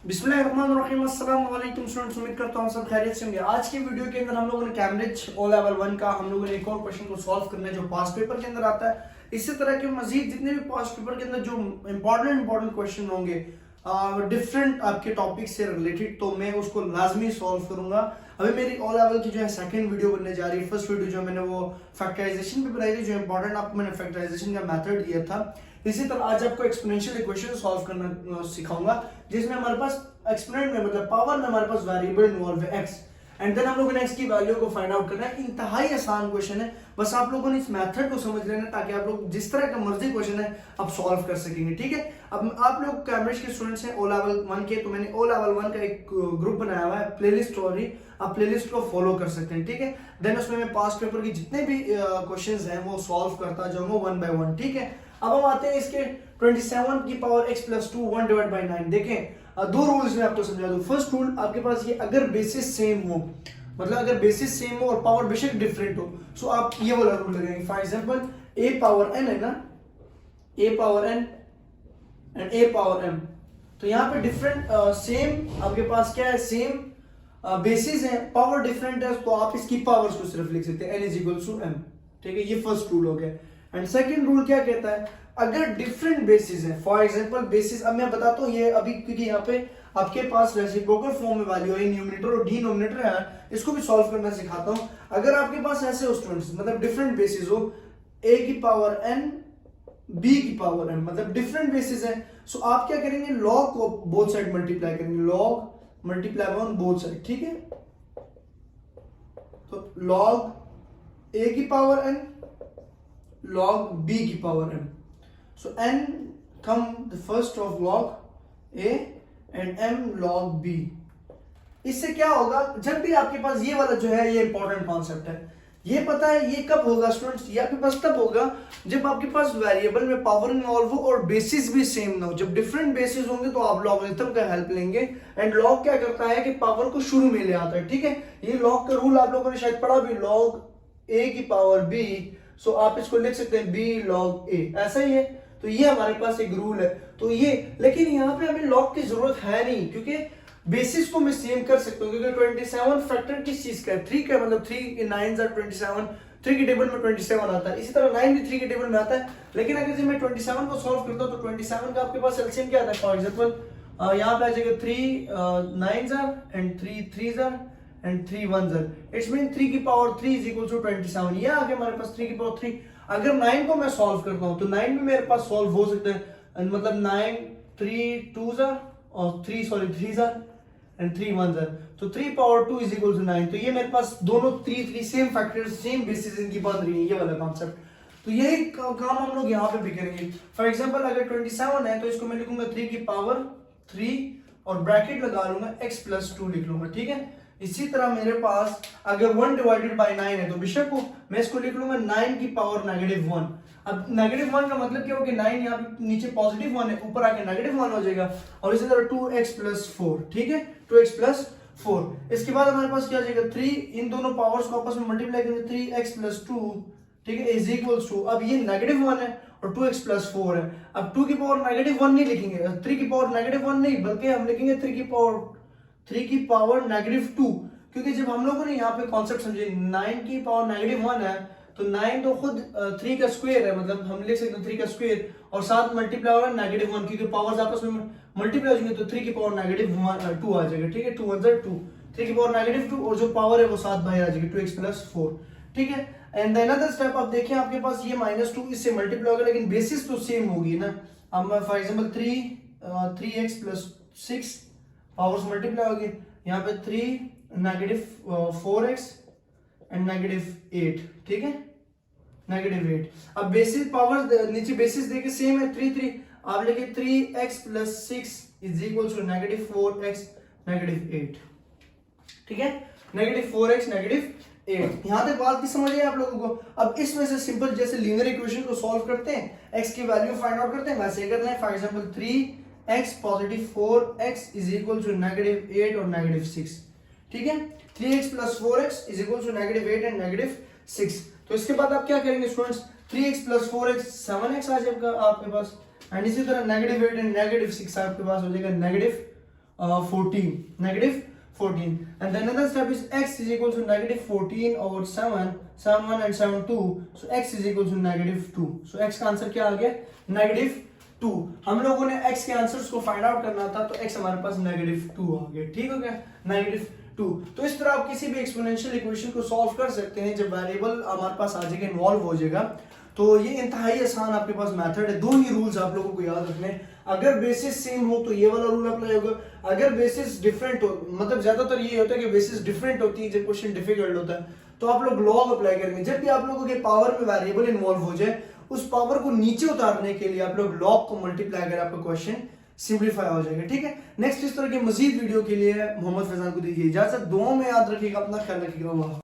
बिस्मिल्लाहिर्रहमानिर्रहीम। अस्सलाम वालेकुम स्टूडेंट्स, उम्मीद करता हूँ सब खैरियत से होंगे। आज की वीडियो के अंदर हम लोगों ने कैम्ब्रिज ओ लेवल 1 का हम लोगों ने एक और क्वेश्चन को सॉल्व करना है जो पास्ट पेपर के अंदर आता है। इसी तरह के मजीद जितने भी पास्ट पेपर के अंदर जो इंपॉर्टेंट क्वेश्चन होंगे डिफरेंट आपके टॉपिक से रिलेटेड, तो मैं उसको लाजमी सॉल्व करूंगा। अभी मेरी ओ लेवल की जो है सेकंड वीडियो बनने जा रही है। फर्स्ट वीडियो जो मैंने वो फैक्टराइजेशन पे बनाई थी, जो इंपॉर्टेंट आपको मैंने फैक्टराइजेशन का मेथड दिया था। इसी तरह आज आपको एक्सपोनेंशियल इक्वेशन सॉल्व करना सिखाऊंगा, जिसमें हमारे पास एक्सपोनेंट में मतलब पावर में हमारे पास वेरिएबल इन्वॉल्व है x, एंड देन हम लोगों ने x की वैल्यू को फाइंड आउट करना है। इंतहाई आसान क्वेश्चन है, बस आप लोगों ने इस मेथड को समझ लेना ताकि आप लोग जिस तरह का मर्जी क्वेश्चन है आप सॉल्व कर सकेंगे। ठीक है, अब आप लोग कैम्ब्रिज के स्टूडेंट्स हैं ओ लेवल 1 के, तो मैंने ओ लेवल 1 का एक ग्रुप बनाया हुआ है प्लेलिस्ट स्टोरी, आप प्लेलिस्ट को फॉलो कर सकते हैं। ठीक है, देन उसमें मैं पास्ट पेपर की जितने भी क्वेश्चंस हैं वो सॉल्व करता जाऊंगा वन बाय वन। ठीक है, अब हम आते हैं इसके 27 की power x plus 2 1 divide by 9। देखें दो रूल्स में आपको समझा दूं। फर्स्ट रूल आपके पास ये, अगर बेसिस सेम हो, मतलब अगर बेसिस सेम हो और पावर बेशक डिफरेंट हो, सो आप ये वाला रूल लगाएंगे। For example a power n है ना, a power n and a power m, तो यहाँ पे डिफरेंट सेम आपके पास क्या है, सेम बेसिस है, पावर डिफरेंट है, तो आप इसकी पावर्स को सिर्फ लिख सकते हैं n is equal to m। ठीक है, ये फर्स्ट रूल हो गया। एंड सेकंड रूल क्या कहता है, अगर डिफरेंट बेसिस है, फॉर एग्जांपल बेसिस, अब मैं बताता हूँ ये अभी, क्योंकि यहाँ पे आपके पास रेसिप्रोकल फॉर्म में वैल्यू है, न्यूमरेटर और डिनोमिनेटर है, इसको भी सॉल्व करना सिखाता हूँ। अगर आपके पास ऐसे हो स्टूडेंट्स, मतलब डिफरेंट बेसिस हो, a की पावर n b की पावर m, मतलब डिफरेंट बेसिस है, सो आप क्या करेंगे, लॉग को बोथ साइड मल्टीप्लाई करेंगे, log multiply on both side. ठीक है, तो लॉग a की पावर n log b की power m, so n come the first of log a and m log b। इससे क्या होगा, जब भी आपके पास ये वाला जो है, ये इंपॉर्टेंट कॉन्सेप्ट है, ये पता है ये कब होगा स्टूडेंट्स, ये आपके पास तब होगा जब आपके पास वेरिएबल में पावर इन्वॉल्व हो और बेसिस भी सेम ना हो। जब डिफरेंट बेसिस होंगे तो आप लॉगरिथम का हेल्प लेंगे, एंड लॉग क्या करता है कि पावर को शुरू में ले आता है। ठीक है, ये लॉग का रूल आप लोगों ने शायद पढ़ा भी, लॉग a की पावर b, सो आप इसको लिख सकते हैं b log a, ऐसा ही है। तो ये हमारे पास एक रूल है, तो ये, लेकिन यहाँ पे हमें लॉग की जरूरत है नहीं, क्योंकि बेसिस को मैं सेम कर सकता हूँ, क्योंकि 27 फैक्टर किस चीज का है, 3 का, मतलब 3 इन 9 are 27, 3 की टेबल में 27 आता है, इसी तरह 9 भी 3 की टेबल में आता है। लेकिन अगर मैं 27 को सॉल्व करता हूँ तो 27 का आपके पास एलसीएम क्या आता है, फॉर एग्जाम्पल यहाँ पे आ जाएगा 3 9s are and 3 3s are and 3 1s are, it's mean 3 की पावर 3 इज इक्वल टू 27। ये आ गया हमारे पास 3 की पावर 3। अगर 9 को मैं सॉल्व करता हूं तो 9 भी मेरे पास सॉल्व हो सकता है, मतलब 9 3 2s are और 3s are and 3 1s are, तो 3 पावर 2 इज इक्वल टू 9। तो ये मेरे पास दोनों 3 सेम फैक्टर्स, सेम बेसिस इनकी बन रही है, ये वाला कॉन्सेप्ट। तो यही काम हम लोग यहाँ पे भी करेंगे। फॉर एग्जाम्पल अगर 27 है तो इसको मैं लिखूंगा 3 की पावर 3 और ब्रैकेट लगा लूंगा x प्लस 2 लिख लूंगा। ठीक है, इसी तरह मेरे पास अगर 1 डिवाइडेड बाय 9 है तो बेशक को मैं इसको लिख लूंगा 9 की पावर -1। अब -1 का मतलब क्या हो गया, 9 यहाँ पे नीचे पॉजिटिव 1 है, ऊपर आके -1 हो जाएगा, और इसी तरह 2x प्लस 4। ठीक है, 2x प्लस 4। इसके बाद हमारे पास क्या हो जाएगा, 3, इन दोनों पावर्स को आपस में मल्टीप्लाई करेंगे, 3x प्लस 2, ठीक है, इज इक्वल्स टू, अब ये -1 है और 2x प्लस 4 है। अब 2 की पावर -1 नहीं लिखेंगे, 3 की पावर -1 नहीं, बल्कि हम लिखेंगे 3 की पावर -2, क्योंकि जब हम लोगों ने यहाँ पे कॉन्सेप्ट समझे 9 की पावर -1 है, तो 9 तो खुद 3 का स्क्वायर है, मतलब हम लिख सकते हैं 3 का स्क्वायर और साथ मल्टीप्लाई हो रहा है -1, क्योंकि पावर्स आपस में मल्टीप्लाई हो जाएंगे तो 3 की पावर -2 आ जाएगा। ठीक है, 2 1 2, 3 की पावर -2 और जो पावर है वो साथ बाहर आ जाएगी, 2x प्लस 4। ठीक है, एंड अनदर स्टेप आप देखिए, आपके पास ये -2 इससे मल्टीप्लाई होगा, लेकिन बेसिस तो सेम होगी ना। अब for example 3x plus 6 powers multiply होगी, यहाँ पे 3 -4x एंड -8। ठीक है, -8। अब बेसिस पावर नीचे बेसिस देके सेम है 3 3, आप लिखे 3x plus 6 is equal to -4x -8। ठीक है, -4x -8। यहां तक बात की समझ आई आप लोगों को। अब इसमें से सिंपल जैसे लीनियर इक्वेशन को सॉल्व करते हैं, x की वैल्यू फाइंड आउट करते हैं, वैसे करते हैं। For example 3x positive 4x is equal to -8 और -6। ठीक है, 3x plus 4x is equal to -8 and -6। तो इसके बाद आप क्या करेंगे students, 3x plus 4x 7x आ जाएगा आपके पास, एंड इसी तरह -8 एंड -6 आपके पास हो जाएगा 14, negative 14. And then another step is x is equal to negative 14 over 7, 7 1 and 7 2. So x is equal to negative 2. So x का आंसर क्या आ गया? negative 2. हम लोगों ने x के आंसर्स को फाइंड आउट करना था, तो x हमारे पास negative 2 आ गया. ठीक हो गया? negative 2. तो इस तरह आप किसी भी एक्सपोनेंशियल इक्वेशन को सॉल्व कर सकते हैं जब वेरिएबल हमारे पास आ जाएगा, इन्वॉल्व हो जाएगा. तो ये इंतहाई आसान आपके पास मेथड है. दो ही रूल्स आप लोगों को याद रखने हैं. अगर बेसिस सेम हो तो ये वाला रूल अप्लाई होगा. अगर बेसिस डिफरेंट हो, मतलब ज्यादातर ये होता है कि बेसिस डिफरेंट होती है जब क्वेश्चन डिफिकल्ट होता है, तो आप लोग लॉग अप्लाई करेंगे. जब भी आप लोगों के पावर में वेरिएबल इन्वॉल्व हो जाए, उस पावर को नीचे उतारने के लिए आप लोग लॉग को मल्टीप्लाई करें, आपका क्वेश्चन सिंप्लीफाई हो जाएगा. ठीक है. नेक्स्ट इस तरह की मजीद वीडियो के लिए मोहम्मद फैजान को दीजिए इजाजत. दुआओं में याद रखिएगा, अपना ख्याल रखिएगा.